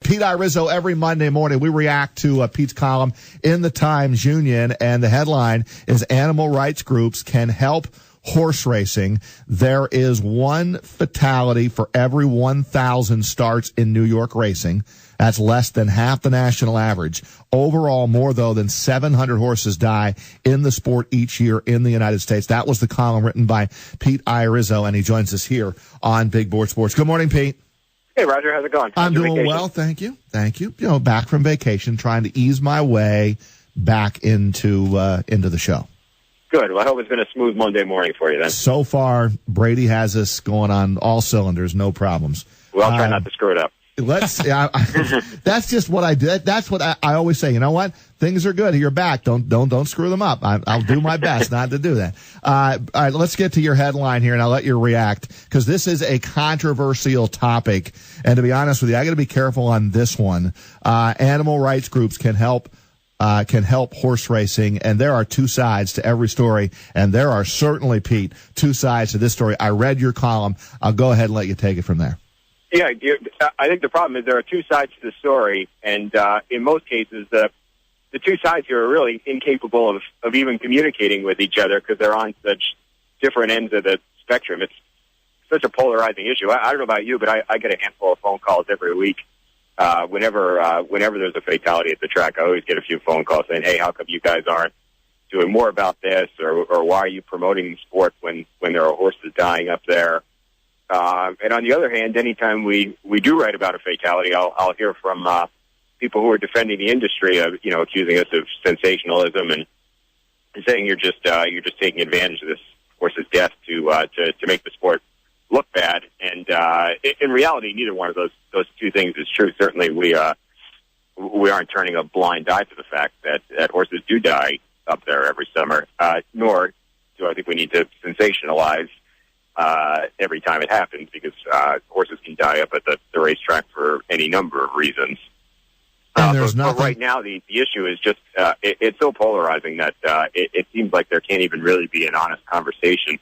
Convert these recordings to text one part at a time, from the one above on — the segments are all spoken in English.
Pete Iorizzo. Every Monday morning, we react to Pete's column in the Times-Union, and the headline is Animal Rights Groups Can Help Horse Racing. There is one fatality for every 1,000 starts in New York racing. That's less than half the national average. Overall, more, though, than 700 horses die in the sport each year in the United States. That was the column written by Pete Iorizzo, and he joins us here on Big Board Sports. Good morning, Pete. Hey, Roger. How's it going? I'm doing well, thank you. Thank you. You know, back from vacation, trying to ease my way back into the show. Good. Well, I hope it's been a smooth Monday morning for you then. So far, Brady has us going on all cylinders, no problems. Well, I'll try not to screw it up. That's just what I did. That's what I always say. You know what? Things are good. You're back. Don't screw them up. I'll do my best not to do that. All right, let's get to your headline here, and I'll let you react, because this is a controversial topic. And to be honest with you, I got to be careful on this one. Animal rights groups can help horse racing, and there are two sides to every story, and there are certainly, Pete, two sides to this story. I read your column. I'll go ahead and let you take it from there. Yeah, I think the problem is there are two sides to the story, and in most cases, the two sides here are really incapable of even communicating with each other because they're on such different ends of the spectrum. It's such a polarizing issue. I don't know about you, but I get a handful of phone calls every week. Whenever there's a fatality at the track, I always get a few phone calls saying, "Hey, how come you guys aren't doing more about this?" or "Why are you promoting the sport when there are horses dying up there?" And on the other hand, anytime we do write about a fatality, I'll hear from people who are defending the industry of, accusing us of sensationalism and saying you're just taking advantage of this horse's death to make the sport look bad. And in reality, neither one of those two things is true. Certainly, we aren't turning a blind eye to the fact that horses do die up there every summer. Nor do I think we need to sensationalize every time it happens, because horses can die up at the racetrack for any number of reasons. But right now, the issue is just it's so polarizing that it seems like there can't even really be an honest conversation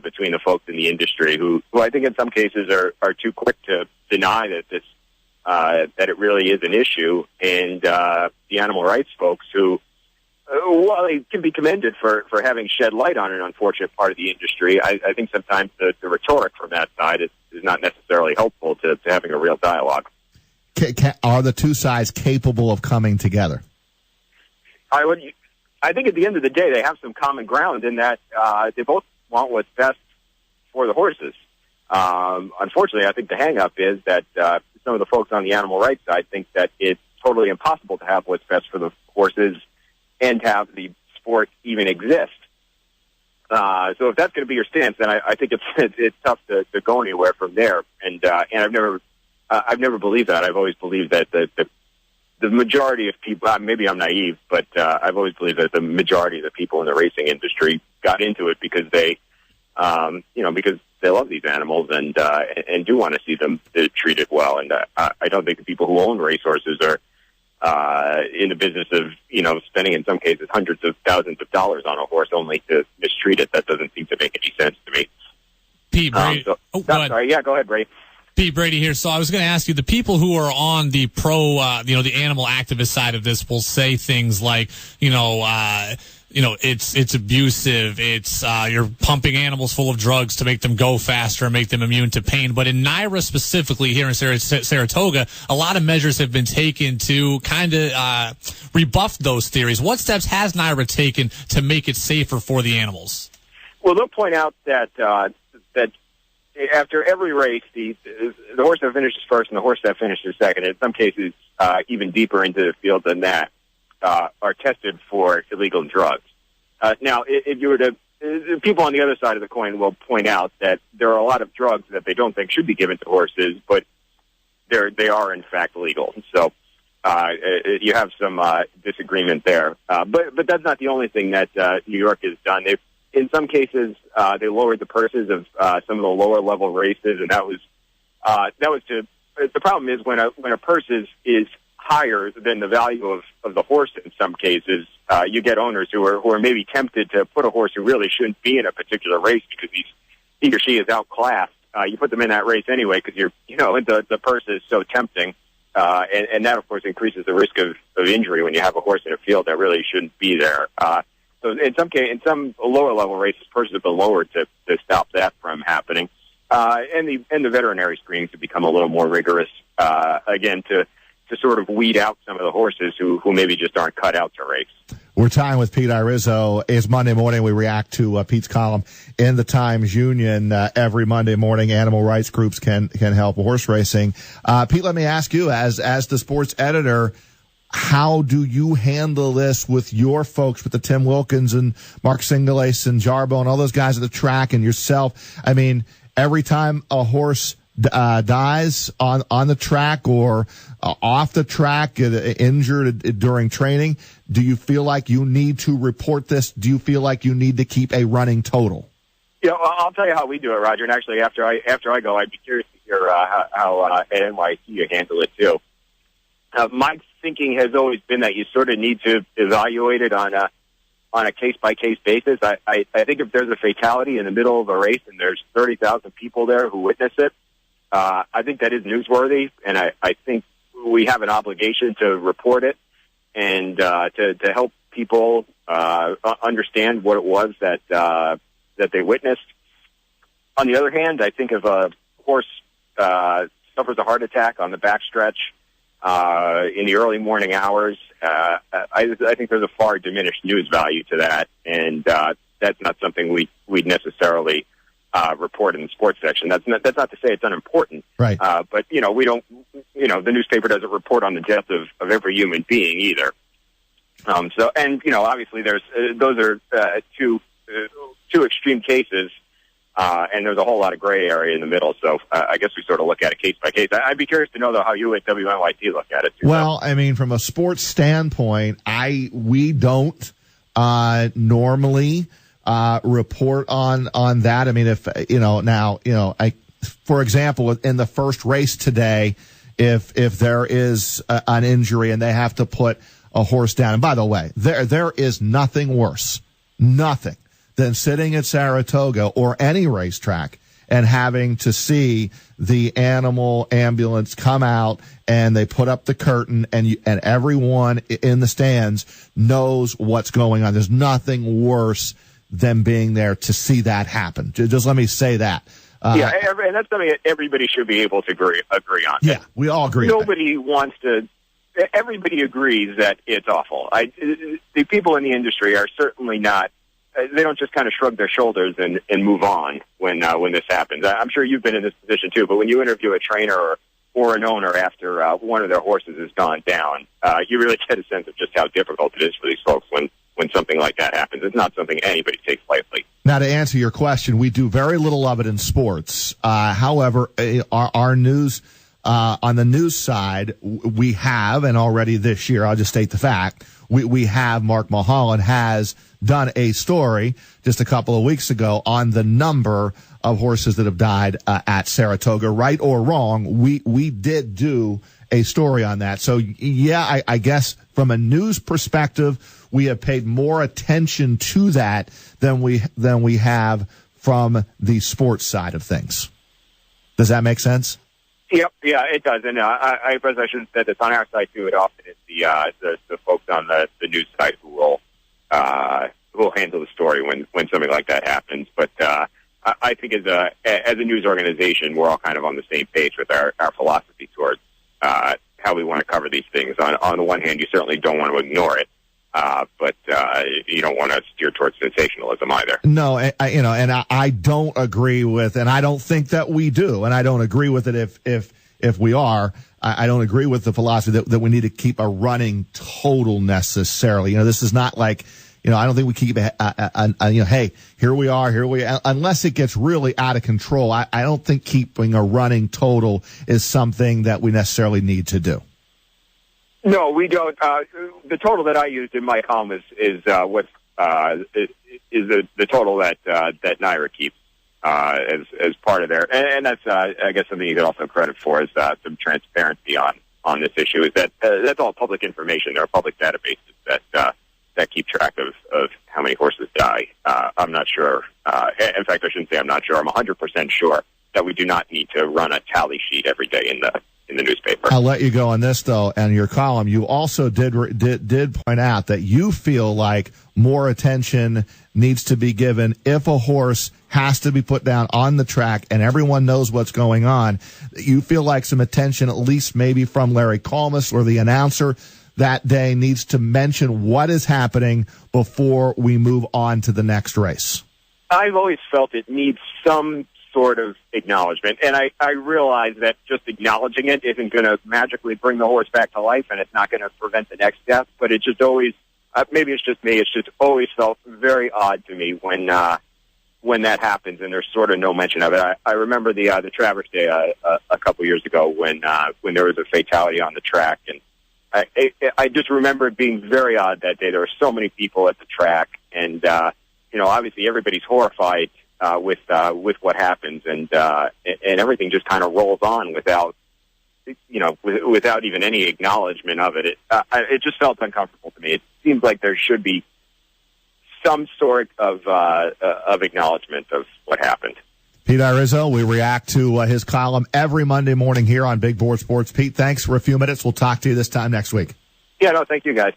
between the folks in the industry who I think in some cases are too quick to deny that it really is an issue, and the animal rights folks who, while they can be commended for having shed light on an unfortunate part of the industry, I think sometimes the rhetoric from that side is not necessarily helpful to having a real dialogue. Are the two sides capable of coming together? I think at the end of the day, they have some common ground in that they both want what's best for the horses. Unfortunately, I think the hang-up is that some of the folks on the animal rights side think that it's totally impossible to have what's best for the horses and have the sport even exist. So if that's going to be your stance, then I think it's tough to go anywhere from there. And I've never believed that. I've always believed that the majority of people, maybe I'm naive, but I've always believed that the majority of the people in the racing industry got into it because they love these animals and do want to see them treated well. And I don't think the people who own racehorses are in the business of, spending in some cases hundreds of thousands of dollars on a horse only to mistreat it. That doesn't seem to make any sense to me. Pete Brady. Sorry. Yeah, go ahead, Brady. Pete Brady here. So I was going to ask you, the people who are on the the animal activist side of this will say things like, it's abusive. It's you're pumping animals full of drugs to make them go faster and make them immune to pain. But in NYRA specifically here in Saratoga, a lot of measures have been taken to kind of rebuff those theories. What steps has NYRA taken to make it safer for the animals? Well, they'll point out that after every race, the horse that finishes first and the horse that finishes second, in some cases even deeper into the field than that, are tested for illegal drugs. Now, if you were to, people on the other side of the coin will point out that there are a lot of drugs that they don't think should be given to horses, but they are in fact legal. So you have some disagreement there. But that's not the only thing that New York has done. In some cases, they lowered the purses of some of the lower level races, and that was to. The problem is when a purse is higher than the value of the horse. In some cases, you get owners who are maybe tempted to put a horse who really shouldn't be in a particular race because he or she is outclassed. You put them in that race anyway because the purse is so tempting. and that, of course, increases the risk of injury when you have a horse in a field that really shouldn't be there. So in some lower level races, purses have been lowered to stop that from happening. And the veterinary screenings have become a little more rigorous, again, to sort of weed out some of the horses who maybe just aren't cut out to race. We're tying with Pete Iorizzo. It's Monday morning. We react to Pete's column in the Times-Union every Monday morning. Animal rights groups can help horse racing. Pete, let me ask you, as the sports editor, how do you handle this with your folks, with the Tim Wilkins and Mark Singelace and Jarbo and all those guys at the track and yourself? I mean, every time a horse dies on the track or off the track, injured during training, do you feel like you need to report this? Do you feel like you need to keep a running total? Yeah, I'll tell you how we do it, Roger. And actually, after I go, I'd be curious to hear how at NYC you handle it too. My thinking has always been that you sort of need to evaluate it on a case-by-case basis. I think if there's a fatality in the middle of a race and there's 30,000 people there who witness it, I think that is newsworthy, and I think we have an obligation to report it and to help people understand what it was that they witnessed. On the other hand, I think if a horse suffers a heart attack on the backstretch in the early morning hours, I think there's a far diminished news value to that, and that's not something we'd necessarily report in the sports section. That's not to say it's unimportant, right? But we don't. The newspaper doesn't report on the death of every human being either. So, and obviously, those are two extreme cases, and there's a whole lot of gray area in the middle. So, I guess we sort of look at it case by case. I'd be curious to know though how you at WNYT look at it too. Well, I mean, from a sports standpoint, we don't normally report on that. I mean, if for example, in the first race today, if there is an injury and they have to put a horse down, and by the way, there is nothing worse, than sitting at Saratoga or any racetrack and having to see the animal ambulance come out and they put up the curtain and everyone in the stands knows what's going on. There's nothing worse than being there to see that happen. Just let me say that. And that's something that everybody should be able to agree on. Yeah, we all agree. Nobody wants to. Everybody agrees that it's awful. The people in the industry are certainly not. They don't just kind of shrug their shoulders and move on when this happens. I'm sure you've been in this position too. But when you interview a trainer or an owner after one of their horses has gone down, you really get a sense of just how difficult it is for these folks when something like that happens. It's not something anybody takes lightly. Now, to answer your question, we do very little of it in sports. However, our news, on the news side, we have, and already this year, I'll just state the fact, we have, Mark Mulholland has done a story just a couple of weeks ago on the number of horses that have died at Saratoga. Right or wrong, we did do a story on that. So, yeah, I guess from a news perspective, we have paid more attention to that than we have from the sports side of things. Does that make sense? Yep, yeah, it does. And I suppose I should have said this on our side too. It often is the folks on the news side who will handle the story when something like that happens. But I think as a news organization, we're all kind of on the same page with our philosophy towards how we want to cover these things. On the one hand, you certainly don't want to ignore it. But you don't want to steer towards sensationalism either. No, I don't agree with, and I don't think that we do, and I don't agree with it if we are. I don't agree with the philosophy that we need to keep a running total necessarily. This is not like, I don't think we keep hey, here we are, unless it gets really out of control. I don't think keeping a running total is something that we necessarily need to do. No, we don't. The total that I used in my column is the total that NYRA keeps as part of their, and that's I guess something you could also credit for is some transparency on this issue. Is that that's all public information. There are public databases that keep track of how many horses die. I'm not sure. In fact, I shouldn't say I'm not sure. I'm 100% sure that we do not need to run a tally sheet every day in in the newspaper. I'll let you go on this, though, and your column. You also did point out that you feel like more attention needs to be given if a horse has to be put down on the track and everyone knows what's going on. You feel like some attention, at least maybe from Larry Kalmus or the announcer that day, needs to mention what is happening before we move on to the next race. I've always felt it needs some sort of acknowledgement, and I realize that just acknowledging it isn't going to magically bring the horse back to life, and it's not going to prevent the next death, but it just always, maybe it's just me, it's just always felt very odd to me when that happens and there's sort of no mention of it. I remember the Travers Day a couple years ago when there was a fatality on the track, and I just remember it being very odd that day. There were so many people at the track, and obviously everybody's horrified with what happens, and everything just kind of rolls on without even any acknowledgement of it. It just felt uncomfortable to me. It seems like there should be some sort of acknowledgement of what happened. Pete Iorizzo, we react to his column every Monday morning here on Big Board Sports. Pete, thanks for a few minutes. We'll talk to you this time next week. Yeah, no, thank you, guys.